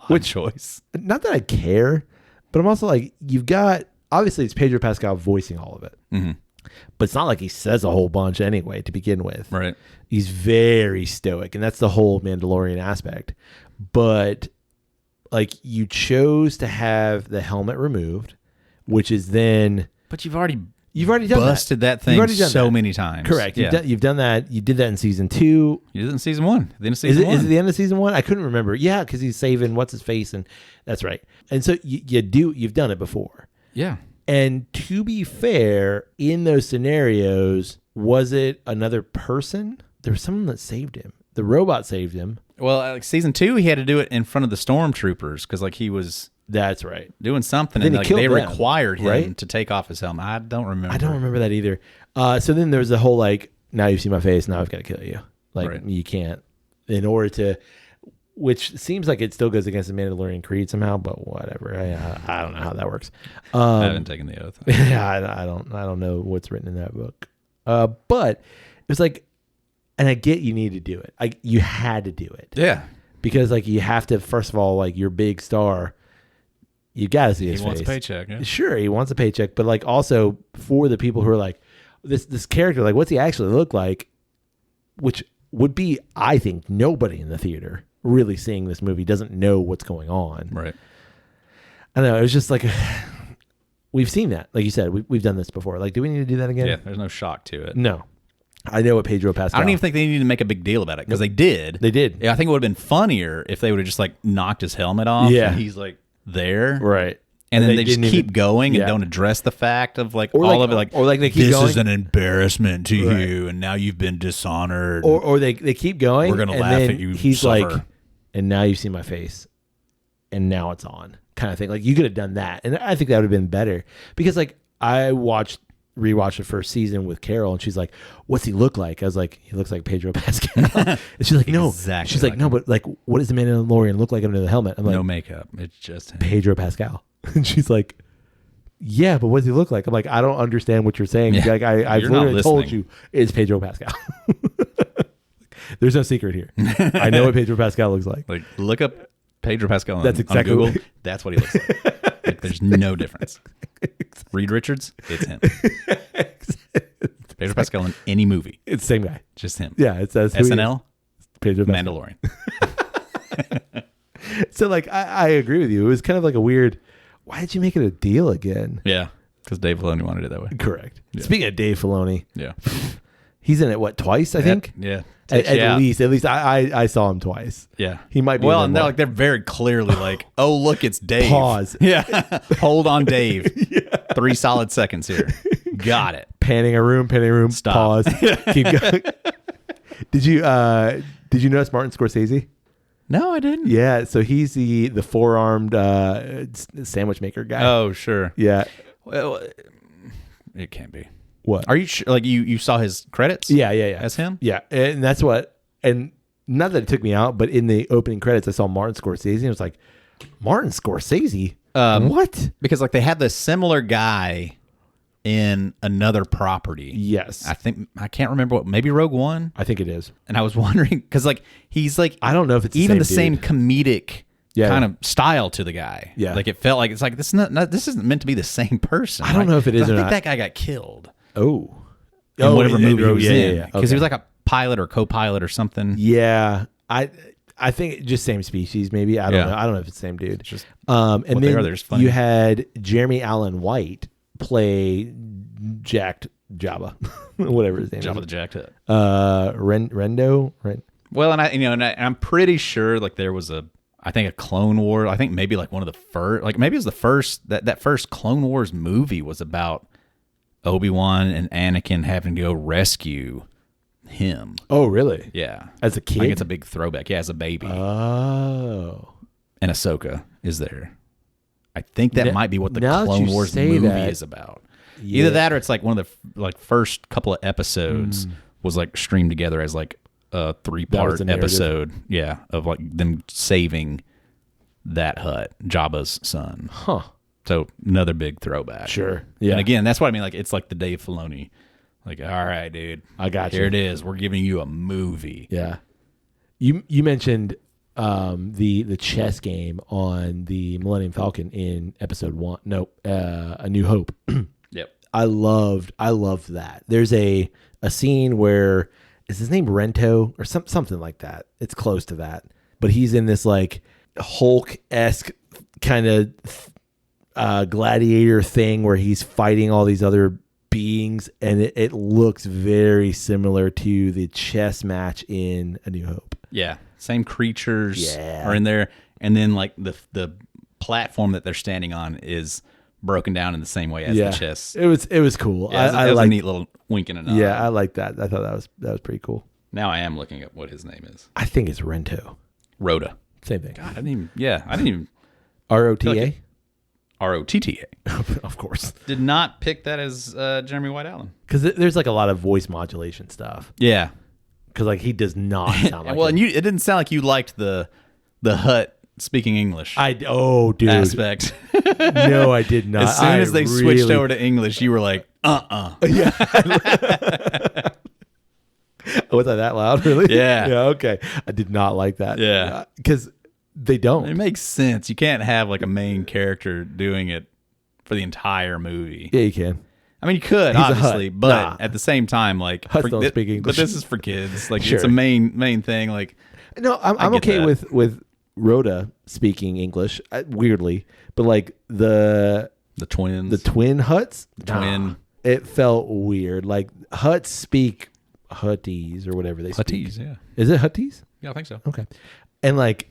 odd choice. Not that I care, but I'm also like, you've got, obviously it's Pedro Pascal voicing all of it. Mm-hmm. But it's not like he says a whole bunch anyway to begin with. Right. He's very stoic, and that's the whole Mandalorian aspect. But like, you chose to have the helmet removed, which is then... But you've already done busted that thing so many times. Correct. Yeah. You've done that. You did that in season 2. You did it in season 1. The end of season 1. Is it the end of season 1? I couldn't remember. Yeah, because he's saving what's his face, and that's right. And so you've done it before. Yeah. And to be fair, in those scenarios, was it another person? There was someone that saved him. The robot saved him. Well, like season 2, he had to do it in front of the stormtroopers because like he was That's right. doing something, Then and he like killed they them, required him right? to take off his helmet. I don't remember. I don't remember that either. So then there's the whole like, now you've seen my face, now I've got to kill you. Like Right. you can't, in order to, which seems like it still goes against the Mandalorian creed somehow, but whatever. I don't know how that works. I haven't taken the oath. Yeah, I don't know what's written in that book. But it was like, and I get you need to do it. You had to do it. Yeah. Because like you have to, first of all, like your big star, you got to see his He wants a face. paycheck. Yeah. Sure, he wants a paycheck, but like also for the people who are like, this character, like what's he actually look like? Which would be, I think, nobody in the theater really seeing this movie doesn't know what's going on. Right. I don't know. It was just like, we've seen that. Like you said, we've done this before. Like, do we need to do that again? Yeah. There's no shock to it. No. I know what Pedro Pascal. I don't even think they needed to make a big deal about it because they did. They did. Yeah, I think it would have been funnier if they would have just like knocked his helmet off. Yeah. And he's like there. Right. And then they didn't just keep even- going and yeah. don't address the fact of like Or all like- of it. Like, or like they keep this going. is an embarrassment to Right. you, and now you've been dishonored. Or they keep going. We're gonna and laugh then at you, He's suffer. like, and now you see my face, and now it's on, kind of thing. Like you could have done that, and I think that would have been better because like I rewatched the first season with Carol, and she's like, "What's he look like?" I was like, "He looks like Pedro Pascal." And she's like, "No." Exactly She's like, like "No, him. but like, what does the Mandalorian look like under the helmet?" I'm like, no makeup. It's just him. Pedro Pascal. And she's like, "Yeah, but what does he look like?" I'm like, "I don't understand what you're saying." Yeah. Like, I've You're not literally told listening. you it's Pedro Pascal. There's no secret here. I know what Pedro Pascal looks like. Like look up Pedro Pascal That's on exactly Google. what- That's what he looks like. Like there's no difference. Reed Richards, it's him. Pedro Pascal in any movie, It's the same guy. just him. Yeah, it's that's who he is. SNL, Pedro Pascal. Mandalorian. So like, I agree with you. It was kind of like a weird. Why did you make it a deal again? Yeah, because Dave Filoni wanted it that way. Correct. Speaking of Dave Filoni, Yeah, he's in it what twice? I think. Yeah, At least I saw him twice. Yeah. He might be Well, in and there they're more. like they're very clearly like, oh look, it's Dave. Pause. Yeah. Hold on, Dave. 3 solid seconds here. Got it. Panning a room. Stop. Pause. Keep going. Did you notice Martin Scorsese? No, I didn't. Yeah, so he's the four-armed sandwich maker guy. Oh, sure. Yeah. Well, it can't be. What? Are you sure? Like you saw his credits? Yeah. As him? Yeah, and that's what. And not that it took me out, but in the opening credits, I saw Martin Scorsese, and I was like, Martin Scorsese? What? Because like they had the similar guy in another property. Yes, I think I can't remember what. Maybe Rogue One. I think it is. And I was wondering because like he's like I don't know if it's even the same same comedic Yeah. kind of style to the guy. Yeah. Like it felt like it's like this this isn't meant to be the same person. I don't right? know if it is I or think not. that guy got killed Oh, in whatever movie he was yeah, in yeah. because Okay. he was like a pilot or co-pilot or something. Yeah, I think just same species, mayy. I don't Yeah. know. I don't know if it's the same dude. Just And what they then are, they're just funny. you had Jeremy Allen White play Jacked Jabba, whatever his name Jabba is. the Jacked Hut. Rendo. Well, and I'm pretty sure like there was I think a Clone War. I think maybe like one of the first, like maybe it was the first that first Clone Wars movie was about Obi-Wan and Anakin having to go rescue him. Oh, really? Yeah, As a kid? like it's a big throwback. Yeah, as a baby, Oh. and Ahsoka is there. I think that Now- might be what the now that Clone you Wars say movie that- is about. Yeah. Either that or it's like one of the like first couple of episodes was like streamed together as like a That was 3-part the narrative. episode. Yeah, of like them saving that hut, Jabba's son. Huh. So another big throwback. Sure. Yeah. And again, that's what I mean. Like it's like the Dave Filoni. Like, all right, dude, I got here you. it is. We're giving you a movie. Yeah. You mentioned the chess game on the Millennium Falcon in episode 1. No, A New Hope. Yep. I loved that. There's a scene where is his name Rento or something like that. It's close to that. But he's in this like Hulk-esque kind of gladiator thing where he's fighting all these other beings, and it looks very similar to the chess match in A New Hope. Yeah. Same creatures Yeah. are in there. And then like the platform that they're standing on is broken down in the same way as the chess. It was cool. Yeah, it was a neat little wink and a nod. Yeah, I like that. I thought that was pretty cool. Now I am looking at what his name is. I think it's Rento. Rhoda. Same thing. God, I didn't even ROTA. ROTTA. Of course, Did not pick that as Jeremy White Allen. because there's like a lot of voice modulation stuff. Yeah. Because like he does not sound like Well, him. and it didn't sound like you liked the Hut speaking English dude. aspect. No, I did not. As soon as they switched over to English, you were like, Yeah. Was I that loud? Really? Yeah. Yeah. Okay. I did not like that. Yeah. Because they don't. It makes sense. You can't have like a main character doing it for the entire movie. Yeah, you can. I mean, you could, He's a obviously, Hut. but Nah. at the same time, like, Huts don't speak But English. this is for kids. Like, Sure. it's a main thing. Like, No, I'm get okay that. with Rhoda speaking English, weirdly, but like the twins. twin Huts, Twin. it felt weird. Like Huts speak Hutties or whatever they speak. Hutties, yeah. Is it Hutties? Yeah, I think so. Okay, and like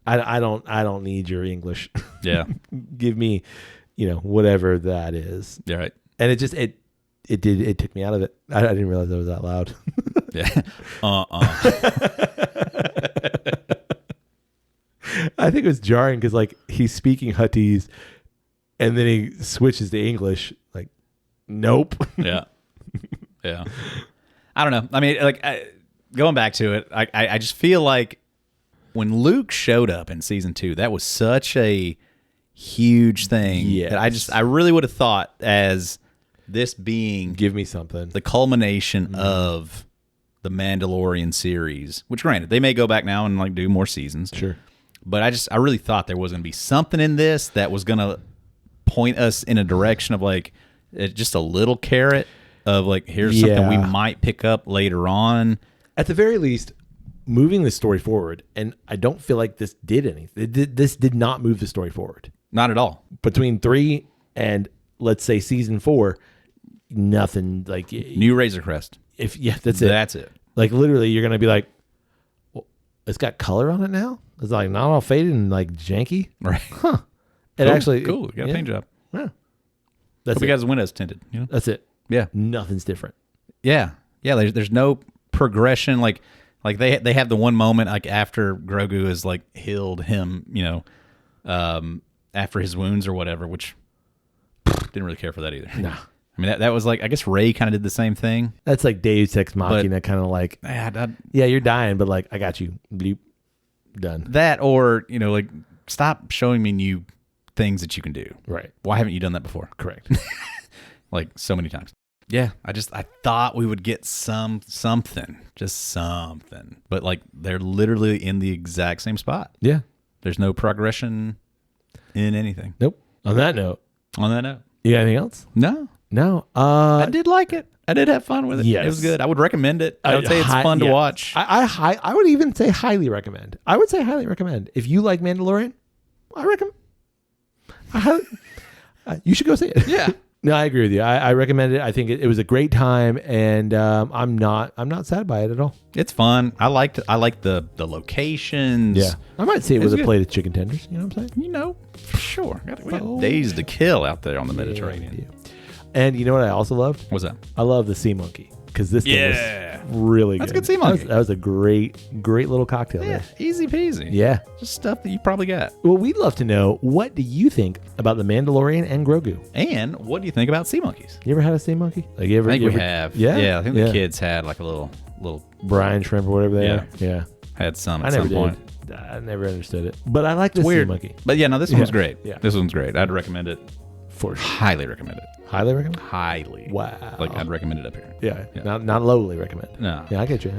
I don't need your English. Yeah. Give me, whatever that is. Yeah, right. And it took me out of it. I didn't realize I was that loud. Yeah. I think it was jarring because like he's speaking Huttese and then he switches to English. Like, nope. Yeah. Yeah. I don't know. I mean, like, going back to it, I just feel like when Luke showed up in season 2, that was such a huge thing that I really would have thought as this being Give me something. the culmination of the Mandalorian series, which granted, they may go back now and like do more seasons. Sure. But I really thought there was going to be something in this that was going to point us in a direction of like just a little carrot of like, here's something we might pick up later on. At the very least, moving the story forward, and I don't feel like this did anything. This did not move the story forward. Not at all. Between 3 and let's say season 4, nothing like New Razor Crest. that's it. That's it. Like literally, you're gonna be like, well, it's got color on it now. It's like not all faded and like janky. Right. Huh. It Cool, actually cool. You got a paint job. Yeah. That's Hope you guys' windows tinted. You know? That's it. Yeah. Nothing's different. Yeah. Yeah. There's no progression. Like they have the one moment like after Grogu has like healed him, after his wounds or whatever, which didn't really care for that either. Nah. I mean, that was like, I guess Ray kind of did the same thing. That's like Deus Ex Machina, kind of like, yeah, you're dying, but like, I got you. Bleep. Done. That or, like, stop showing me new things that you can do. Right. Why haven't you done that before? Correct. Like, so many times. Yeah, I thought we would get something. Just something. But, like, they're literally in the exact same spot. Yeah. There's no progression in anything. Nope. On that note, On that note. you got anything else? No. No. I did like it. I did have fun with it. Yes. It was good. I would recommend it. I would say it's fun to watch. I would even say highly recommend. I would say highly recommend. If you like Mandalorian, I recommend. You should go see it. Yeah. No, I agree with you. I recommend it. I think it was a great time, and I'm not sad by it at all. It's fun. I liked the locations. Yeah, I might see it It's with a good. plate of chicken tenders. You know what I'm saying? For sure. We got days to kill out there on the Mediterranean. Yeah. And you know what I also loved? What's that? I love the sea monkey because this thing Yeah. was really That's good. good sea monkey. That was a great little cocktail. Yeah, There. easy peasy. Yeah. Just stuff that you probably got. Well, we'd love to know, what do you think about the Mandalorian and Grogu? And what do you think about sea monkeys? You ever had a sea monkey? Like you ever? I think you we ever- have. Yeah. Yeah, I think the kids had like a little little brine shrimp or whatever they are. Yeah. had some I at never some point. did. I never understood it. But I like this sea Weird. monkey. But yeah, no, this one's great. Yeah. This one's great. I'd recommend it. For sure. Highly recommend it. Highly recommend? Highly. Wow. Like I'd recommend it up here. Yeah. Not lowly recommend. No. Yeah, I get you.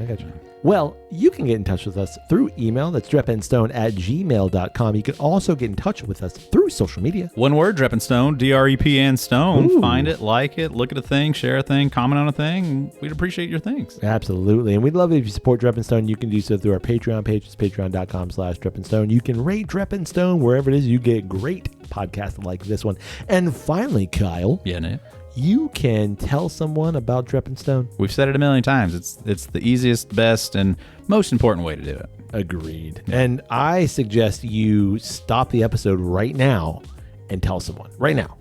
Well, you can get in touch with us through email. That's drepandstone@gmail.com. You can also get in touch with us through social media. One word, Drep and Stone, DREP and Stone. Ooh. Find it, like it, look at a thing, share a thing, comment on a thing. We'd appreciate your things. Absolutely. And we'd love it if you support Drep and Stone. You can do so through our Patreon page. It's patreon.com/Drep and Stone. You can rate Drep and Stone wherever it is you get great podcasts like this one. And finally, Kyle. Yeah, Nate. You can tell someone about Drep and Stone. We've said it a million times. It's the easiest, best, and most important way to do it. Agreed. And I suggest you stop the episode right now and tell someone. Right now.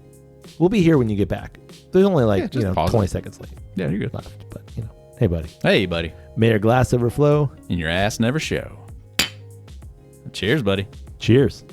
We'll be here when you get back. There's only 20 seconds left. Yeah, you're good. Left. But, hey, buddy. Hey, buddy. May your glass overflow. And your ass never show. Cheers, buddy. Cheers.